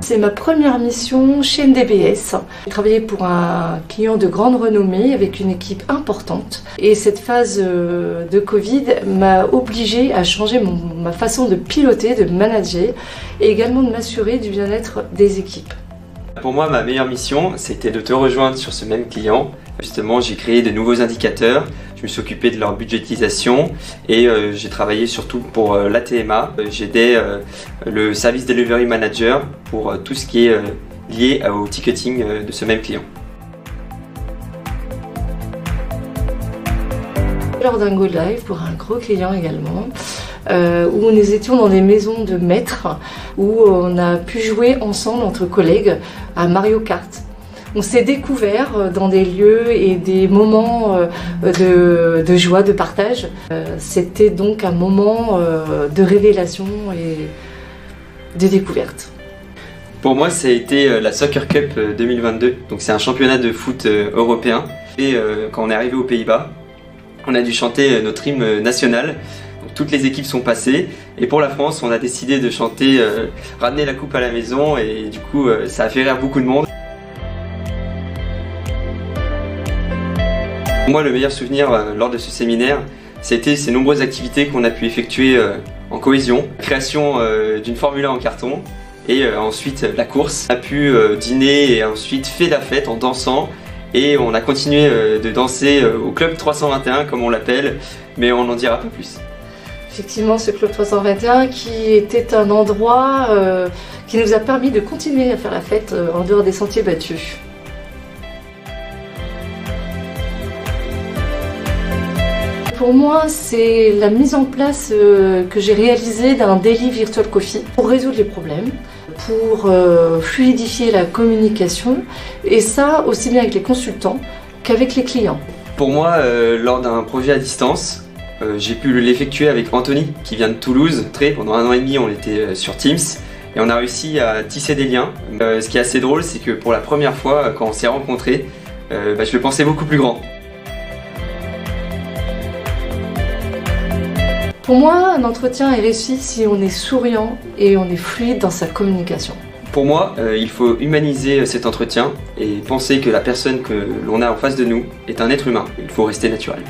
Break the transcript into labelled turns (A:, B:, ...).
A: c'est ma première mission chez NDBS. J'ai travaillé pour un client de grande renommée avec une équipe importante. Et cette phase de Covid m'a obligée à changer ma façon de piloter, de manager et également de m'assurer du bien-être des équipes.
B: Pour moi, ma meilleure mission, c'était de te rejoindre sur ce même client. Justement, j'ai créé de nouveaux indicateurs, je me suis occupé de leur budgétisation et j'ai travaillé surtout pour l'ATMA. J'aidais le Service Delivery Manager pour tout ce qui est lié au ticketing de ce même client.
A: Lors d'un go live pour un gros client également, où nous étions dans des maisons de maîtres, où on a pu jouer ensemble entre collègues à Mario Kart. On s'est découvert dans des lieux et des moments de joie, de partage. C'était donc un moment de révélation et de découverte.
B: Pour moi, ça a été la Soccer Cup 2022. Donc c'est un championnat de foot européen. Et quand on est arrivé aux Pays-Bas, on a dû chanter notre hymne national. Donc, toutes les équipes sont passées. Et pour la France, on a décidé de chanter Ramener la coupe à la maison. Et du coup, ça a fait rire beaucoup de monde. Pour moi, le meilleur souvenir lors de ce séminaire, c'était ces nombreuses activités qu'on a pu effectuer en cohésion. Création d'une Formule 1 en carton et ensuite la course. On a pu dîner et ensuite fait la fête en dansant et on a continué de danser au Club 321 comme on l'appelle, mais on n'en dira pas plus.
A: Effectivement, ce Club 321 qui était un endroit qui nous a permis de continuer à faire la fête en dehors des sentiers battus. Pour moi, c'est la mise en place que j'ai réalisée d'un Daily Virtual Coffee pour résoudre les problèmes, pour fluidifier la communication, et ça aussi bien avec les consultants qu'avec les clients.
B: Pour moi, lors d'un projet à distance, j'ai pu l'effectuer avec Anthony qui vient de Toulouse. Pendant 1 an et demi, on était sur Teams et on a réussi à tisser des liens. Ce qui est assez drôle, c'est que pour la première fois, quand on s'est rencontrés, je le pensais beaucoup plus grand.
A: Pour moi, un entretien est réussi si on est souriant et on est fluide dans sa communication.
B: Pour moi, il faut humaniser cet entretien et penser que la personne que l'on a en face de nous est un être humain. Il faut rester naturel.